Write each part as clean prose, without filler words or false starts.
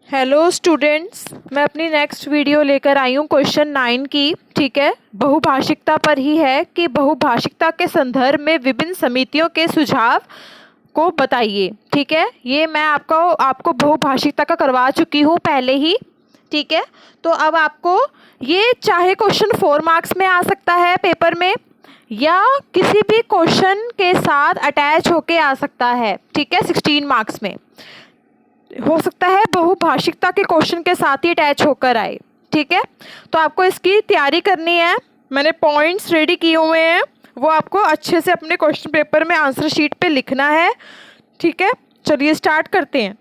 Hello students, मैं अपनी next video लेकर आई हूँ क्वेश्चन 9 की। ठीक है, बहुभाषिकता पर ही है कि बहुभाषिकता के संदर्भ में विभिन्न समितियों के सुझाव को बताइए। ठीक है, ये मैं आपको बहुभाषिकता का करवा चुकी हूँ पहले ही। ठीक है, तो अब आपको ये चाहे क्वेश्चन 4 मार्क्स में आ सकता है पेपर में, या किसी भी क्वेश्चन के साथ अटैच होके आ सकता है। ठीक है, 16 मार्क्स में हो सकता है, बहुभाषिकता के क्वेश्चन के साथ ही अटैच होकर आए। ठीक है, तो आपको इसकी तैयारी करनी है। मैंने पॉइंट्स रेडी किए हुए हैं, वो आपको अच्छे से अपने क्वेश्चन पेपर में आंसर शीट पे लिखना है। ठीक है, चलिए स्टार्ट करते हैं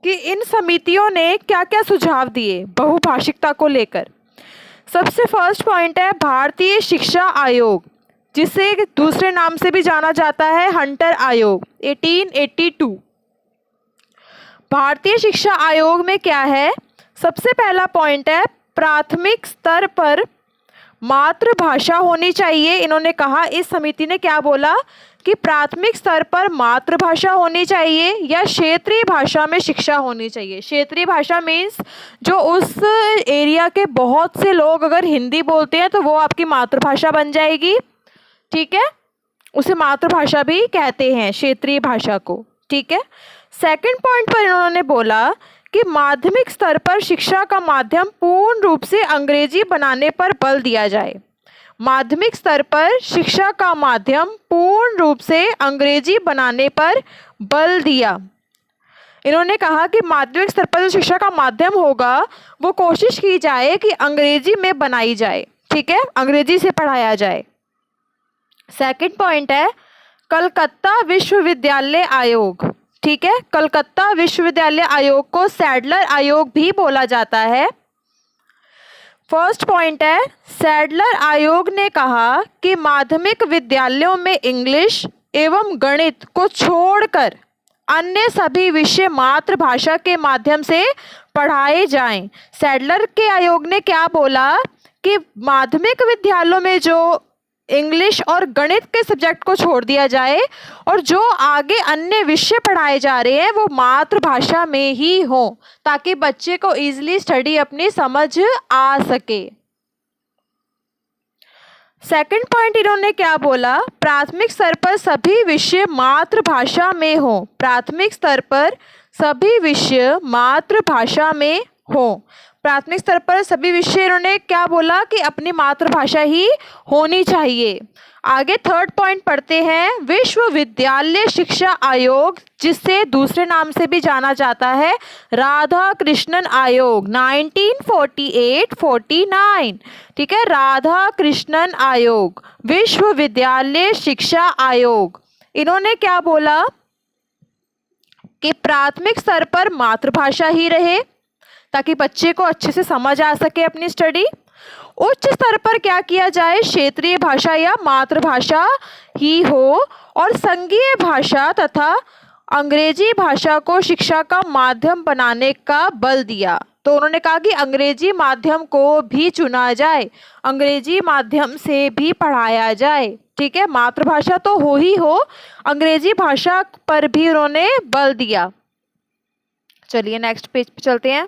कि इन समितियों ने क्या क्या सुझाव दिए बहुभाषिकता को लेकर। सबसे फर्स्ट पॉइंट है भारतीय शिक्षा आयोग, जिसे दूसरे नाम से भी जाना जाता है हंटर आयोग, 1882। भारतीय शिक्षा आयोग में क्या है, सबसे पहला पॉइंट है प्राथमिक स्तर पर मातृभाषा होनी चाहिए। इन्होंने कहा, इस समिति ने क्या बोला कि प्राथमिक स्तर पर मातृभाषा होनी चाहिए या क्षेत्रीय भाषा में शिक्षा होनी चाहिए। क्षेत्रीय भाषा मीन्स जो उस एरिया के बहुत से लोग अगर हिंदी बोलते हैं तो वो आपकी मातृभाषा बन जाएगी। ठीक है, उसे मातृभाषा भी कहते हैं, क्षेत्रीय भाषा को। ठीक है, सेकंड पॉइंट पर इन्होंने बोला कि माध्यमिक स्तर पर शिक्षा का माध्यम पूर्ण रूप से अंग्रेजी बनाने पर बल दिया जाए। माध्यमिक स्तर पर शिक्षा का माध्यम पूर्ण रूप से अंग्रेजी बनाने पर बल दिया। इन्होंने कहा कि माध्यमिक स्तर पर जो शिक्षा का माध्यम होगा वो कोशिश की जाए कि अंग्रेजी में बनाई जाए। ठीक है, अंग्रेजी से पढ़ाया जाए। सेकंड पॉइंट है कलकत्ता विश्वविद्यालय आयोग। ठीक है, कलकत्ता विश्वविद्यालय आयोग को सैडलर आयोग भी बोला जाता है। फर्स्ट पॉइंट है सैडलर आयोग ने कहा कि माध्यमिक विद्यालयों में इंग्लिश एवं गणित को छोड़कर अन्य सभी विषय मातृभाषा के माध्यम से पढ़ाए जाएं। सैडलर के आयोग ने क्या बोला कि माध्यमिक विद्यालयों में जो इंग्लिश और गणित के सब्जेक्ट को छोड़ दिया जाए और जो आगे अन्य विषय पढ़ाए जा रहे हैं वो मातृभाषा में ही हो, ताकि बच्चे को इजीली स्टडी अपनी समझ आ सके। सेकंड पॉइंट इन्होंने क्या बोला, प्राथमिक स्तर पर सभी विषय मातृभाषा में हो। प्राथमिक स्तर पर सभी विषय मातृभाषा में हो। प्राथमिक स्तर पर सभी विषय इन्होंने क्या बोला कि अपनी मातृभाषा ही होनी चाहिए। आगे थर्ड पॉइंट पढ़ते हैं विश्वविद्यालय शिक्षा आयोग, जिसे दूसरे नाम से भी जाना जाता है राधा कृष्णन आयोग, 1948-49। ठीक है, राधा कृष्णन आयोग, विश्वविद्यालय शिक्षा आयोग। इन्होंने क्या बोला कि प्राथमिक स्तर पर मातृभाषा ही रहे ताकि बच्चे को अच्छे से समझ आ सके अपनी स्टडी। उच्च स्तर पर क्या किया जाए, क्षेत्रीय भाषा या मातृभाषा ही हो और संघीय भाषा तथा अंग्रेजी भाषा को शिक्षा का माध्यम बनाने का बल दिया। तो उन्होंने कहा कि अंग्रेजी माध्यम को भी चुना जाए, अंग्रेजी माध्यम से भी पढ़ाया जाए। ठीक है, मातृभाषा तो हो ही हो, अंग्रेजी भाषा पर भी उन्होंने बल दिया। चलिए नेक्स्ट पेज पे चलते हैं।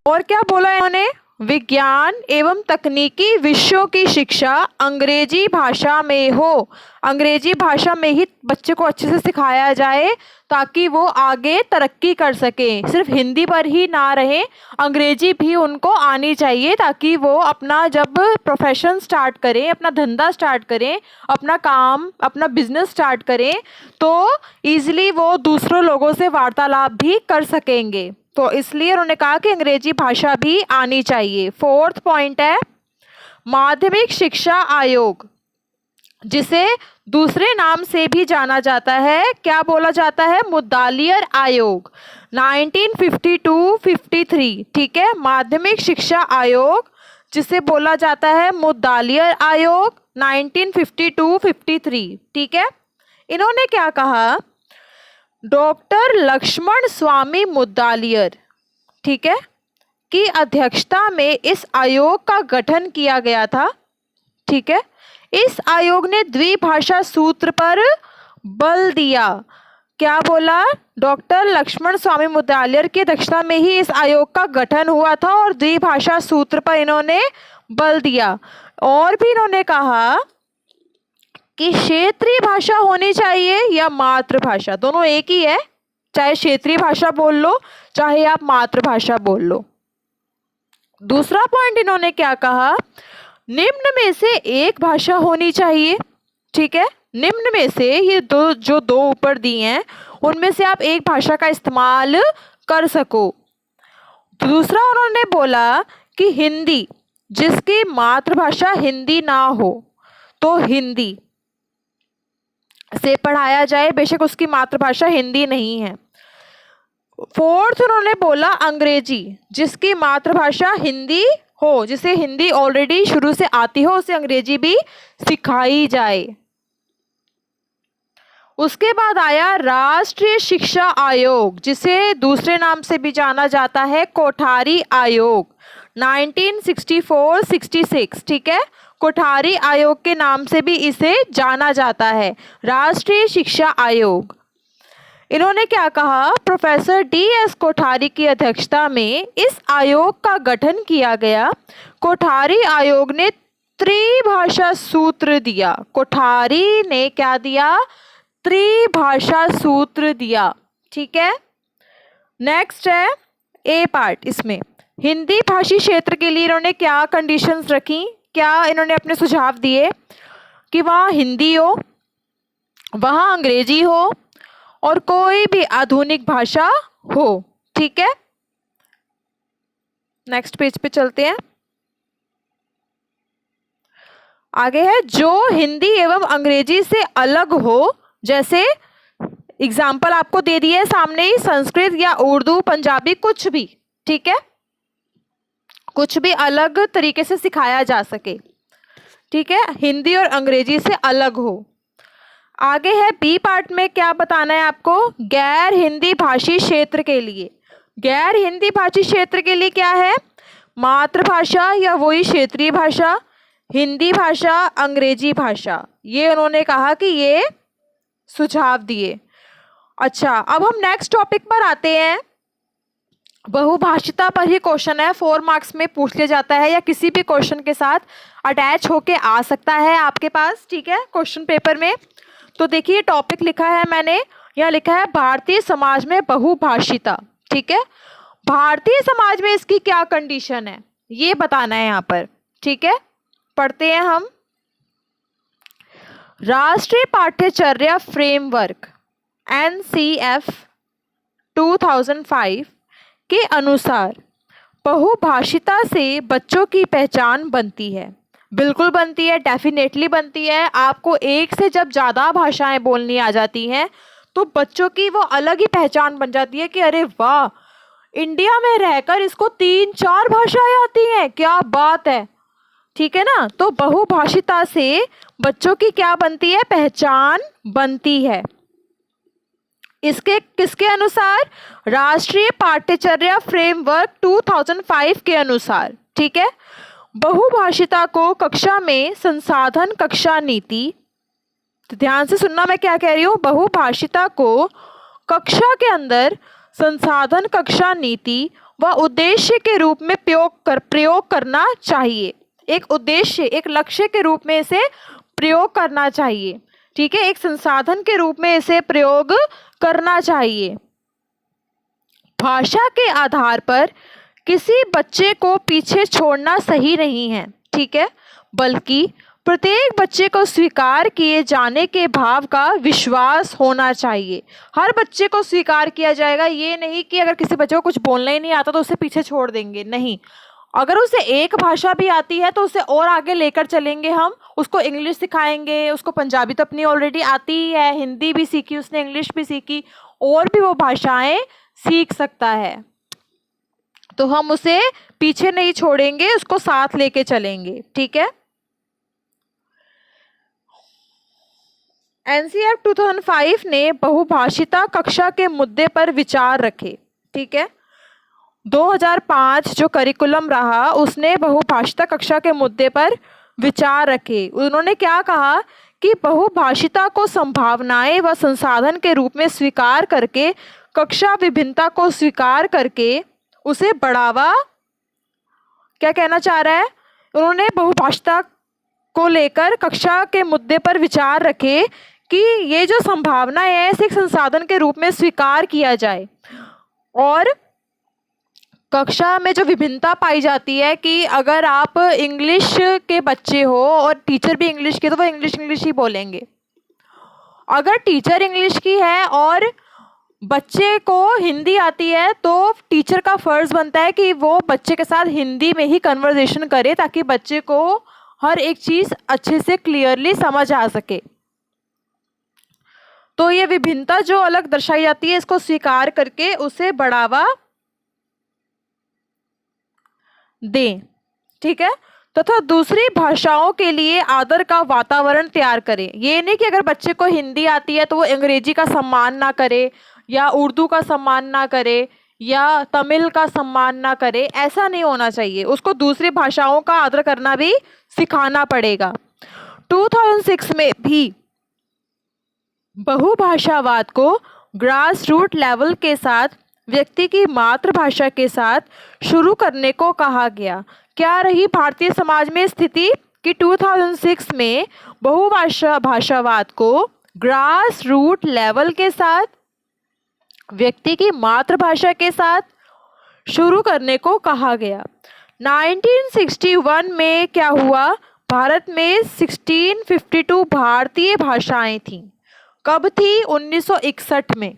और क्या बोला इन्होंने, विज्ञान एवं तकनीकी विषयों की शिक्षा अंग्रेजी भाषा में हो। अंग्रेजी भाषा में ही बच्चे को अच्छे से सिखाया जाए ताकि वो आगे तरक्की कर सके। सिर्फ हिंदी पर ही ना रहे, अंग्रेजी भी उनको आनी चाहिए ताकि वो अपना जब प्रोफेशन स्टार्ट करें, अपना धंधा स्टार्ट करें, अपना काम, अपना बिजनेस स्टार्ट करें तो ईजिली वो दूसरों लोगों से वार्तालाप भी कर सकेंगे। तो इसलिए उन्होंने कहा कि अंग्रेजी भाषा भी आनी चाहिए। फोर्थ पॉइंट है माध्यमिक शिक्षा आयोग, जिसे दूसरे नाम से भी जाना जाता है, क्या बोला जाता है, मुद्दालियर आयोग, 1952-53। ठीक है, माध्यमिक शिक्षा आयोग जिसे बोला जाता है मुद्दालियर आयोग, 1952-53। ठीक है, इन्होंने क्या कहा, डॉक्टर लक्ष्मण स्वामी मुद्दालियर, ठीक है, की अध्यक्षता में इस आयोग का गठन किया गया था। ठीक है, इस आयोग ने द्विभाषा सूत्र पर बल दिया। क्या बोला? डॉक्टर लक्ष्मण स्वामी मुद्गलियार की अध्यक्षता में ही इस आयोग का गठन हुआ था और द्विभाषा सूत्र पर इन्होंने बल दिया। और भी इन्होंने कहा कि क्षेत्रीय भाषा होनी चाहिए या मातृभाषा, दोनों एक ही है, चाहे क्षेत्रीय भाषा बोल लो चाहे आप मातृभाषा बोल लो। दूसरा पॉइंट इन्होंने क्या कहा? निम्न में से एक भाषा होनी चाहिए। ठीक है, निम्न में से ये दो ऊपर दिए हैं उनमें से आप एक भाषा का इस्तेमाल कर सको। दूसरा उन्होंने बोला कि हिंदी, जिसकी मातृभाषा हिंदी ना हो तो हिंदी से पढ़ाया जाए, बेशक उसकी मातृभाषा हिंदी नहीं है। फोर्थ उन्होंने बोला अंग्रेजी, जिसकी मातृभाषा हिंदी हो, जिसे हिंदी ऑलरेडी शुरू से आती हो, उसे अंग्रेजी भी सिखाई जाए। उसके बाद आया राष्ट्रीय शिक्षा आयोग, जिसे दूसरे नाम से भी जाना जाता है कोठारी आयोग, 1964-66। ठीक है, कोठारी आयोग के नाम से भी इसे जाना जाता है, राष्ट्रीय शिक्षा आयोग। इन्होंने क्या कहा? प्रोफेसर DS कोठारी की अध्यक्षता में इस आयोग का गठन किया गया। कोठारी आयोग ने त्रिभाषा सूत्र दिया। कोठारी ने क्या दिया? त्रिभाषा सूत्र दिया। ठीक है, नेक्स्ट है ए पार्ट। इसमें हिंदी भाषी क्षेत्र के लिए इन्होंने क्या कंडीशंस रखी, क्या इन्होंने अपने सुझाव दिए? कि वहाँ हिंदी हो, वहाँ अंग्रेजी हो और कोई भी आधुनिक भाषा हो। ठीक है, नेक्स्ट पेज पे चलते हैं। आगे है जो हिंदी एवं अंग्रेजी से अलग हो, जैसे एग्जाम्पल आपको दे दिए सामने ही, संस्कृत या उर्दू, पंजाबी, कुछ भी। ठीक है, कुछ भी अलग तरीके से सिखाया जा सके। ठीक है, हिंदी और अंग्रेजी से अलग हो। आगे है बी पार्ट में, क्या बताना है आपको? गैर हिंदी भाषी क्षेत्र के लिए। गैर हिंदी भाषी क्षेत्र के लिए क्या है? मातृभाषा या वही क्षेत्रीय भाषा, हिंदी भाषा, अंग्रेजी भाषा, ये उन्होंने कहा कि ये सुझाव दिए। अच्छा, अब हम नेक्स्ट टॉपिक पर आते हैं। बहुभाषिता पर ही क्वेश्चन है, 4 मार्क्स में पूछ लिया जाता है या किसी भी क्वेश्चन के साथ अटैच होके आ सकता है आपके पास। ठीक है, क्वेश्चन पेपर में। तो देखिए टॉपिक लिखा है मैंने, यहाँ लिखा है भारतीय समाज में बहुभाषिता। ठीक है, भारतीय समाज में इसकी क्या कंडीशन है ये बताना है यहाँ पर। ठीक है, पढ़ते हैं हम। राष्ट्रीय पाठ्यचर्या फ्रेमवर्क NCF 2005 के अनुसार बहुभाषिता से बच्चों की पहचान बनती है। बिल्कुल बनती है, डेफिनेटली बनती है। आपको एक से जब ज़्यादा भाषाएं बोलनी आ जाती हैं तो बच्चों की वो अलग ही पहचान बन जाती है कि अरे वाह, इंडिया में रहकर इसको 3-4 भाषाएं आती हैं, क्या बात है। ठीक है ना, तो बहुभाषिता से बच्चों की क्या बनती है? पहचान बनती है। इसके किसके अनुसार? राष्ट्रीय पाठ्यचर्या फ्रेमवर्क 2005 के अनुसार। ठीक है, बहुभाषिता को कक्षा में संसाधन कक्षा नीति, तो ध्यान से सुनना मैं क्या कह रही हूँ, बहुभाषिता को कक्षा के अंदर संसाधन कक्षा नीति व उद्देश्य के रूप में प्रयोग करना चाहिए। एक उद्देश्य, एक लक्ष्य के रूप में इसे प्रयोग करना चाहिए। ठीक है, एक संसाधन के रूप में इसे प्रयोग करना चाहिए। भाषा के आधार पर किसी बच्चे को पीछे छोड़ना सही नहीं है। ठीक है, बल्कि प्रत्येक बच्चे को स्वीकार किए जाने के भाव का विश्वास होना चाहिए। हर बच्चे को स्वीकार किया जाएगा, ये नहीं कि अगर किसी बच्चे को कुछ बोलना ही नहीं आता तो उसे पीछे छोड़ देंगे, नहीं। अगर उसे एक भाषा भी आती है तो उसे और आगे लेकर चलेंगे हम, उसको इंग्लिश सिखाएंगे, उसको पंजाबी तो अपनी ऑलरेडी आती ही है, हिंदी भी सीखी उसने, इंग्लिश भी सीखी, और भी वो भाषाएं सीख सकता है, तो हम उसे पीछे नहीं छोड़ेंगे, उसको साथ लेके चलेंगे। ठीक है, NCF 2005 ने बहुभाषिता कक्षा के मुद्दे पर विचार रखे। ठीक है, 2005 जो करिकुलम रहा उसने बहुभाषिता कक्षा के मुद्दे पर विचार रखे। उन्होंने क्या कहा कि बहुभाषिता को संभावनाएं व संसाधन के रूप में स्वीकार करके, कक्षा विभिन्नता को स्वीकार करके उसे बढ़ावा, क्या कहना चाह रहा है, उन्होंने बहुभाषिता को लेकर कक्षा के मुद्दे पर विचार रखे कि ये जो संभावना है इसे एक संसाधन के रूप में स्वीकार किया जाए, और कक्षा में जो विभिन्नता पाई जाती है कि अगर आप इंग्लिश के बच्चे हो और टीचर भी इंग्लिश के, तो वो इंग्लिश ही बोलेंगे। अगर टीचर इंग्लिश की है और बच्चे को हिंदी आती है तो टीचर का फ़र्ज़ बनता है कि वो बच्चे के साथ हिंदी में ही कन्वर्सेशन करे, ताकि बच्चे को हर एक चीज़ अच्छे से क्लियरली समझ आ सके। तो ये विभिन्नता जो अलग दर्शाई जाती है, इसको स्वीकार करके उसे बढ़ावा दें, ठीक है। तथा दूसरी भाषाओं के लिए आदर का वातावरण तैयार करें। ये नहीं कि अगर बच्चे को हिंदी आती है तो वो अंग्रेजी का सम्मान ना करे, या उर्दू का सम्मान ना करे, या तमिल का सम्मान ना करे, ऐसा नहीं होना चाहिए। उसको दूसरी भाषाओं का आदर करना भी सिखाना पड़ेगा। 2006 में भी बहुभाषावाद को ग्रास रूट लेवल के साथ व्यक्ति की मातृभाषा के साथ शुरू करने को कहा गया। क्या रही भारतीय समाज में स्थिति कि 2006 में बहुभाषावाद को ग्रास रूट लेवल के साथ व्यक्ति की मातृभाषा के साथ शुरू करने को कहा गया। 1961 में क्या हुआ, भारत में 1652 भारतीय भाषाएं थीं। कब थी? 1961 में।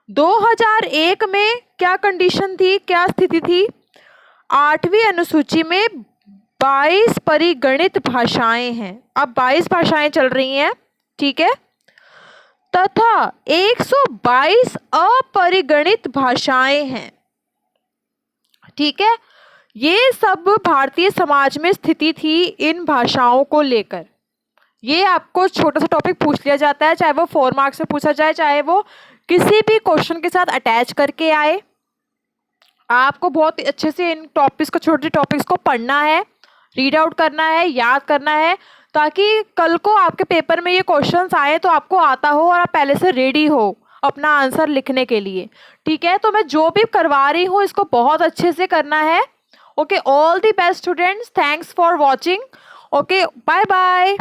2001 में क्या कंडीशन थी, क्या स्थिति थी? 8वीं अनुसूची में 22 परिगणित भाषाएं हैं। अब 22 भाषाएं चल रही हैं, ठीक है, तथा 122 अपरिगणित भाषाएं हैं, ठीक है। ये सब भारतीय समाज में स्थिति थी इन भाषाओं को लेकर। ये आपको छोटा सा टॉपिक पूछ लिया जाता है, चाहे वो 4 मार्क्स में पूछा जाए, चाहे वो किसी भी क्वेश्चन के साथ अटैच करके आए। आपको बहुत अच्छे से इन टॉपिक्स को, छोटे टॉपिक्स को पढ़ना है, रीड आउट करना है, याद करना है, ताकि कल को आपके पेपर में ये क्वेश्चंस आए तो आपको आता हो और आप पहले से रेडी हो अपना आंसर लिखने के लिए, ठीक है। तो मैं जो भी करवा रही हूँ इसको बहुत अच्छे से करना है। Okay, all the best students, thanks for watching. Okay, bye bye.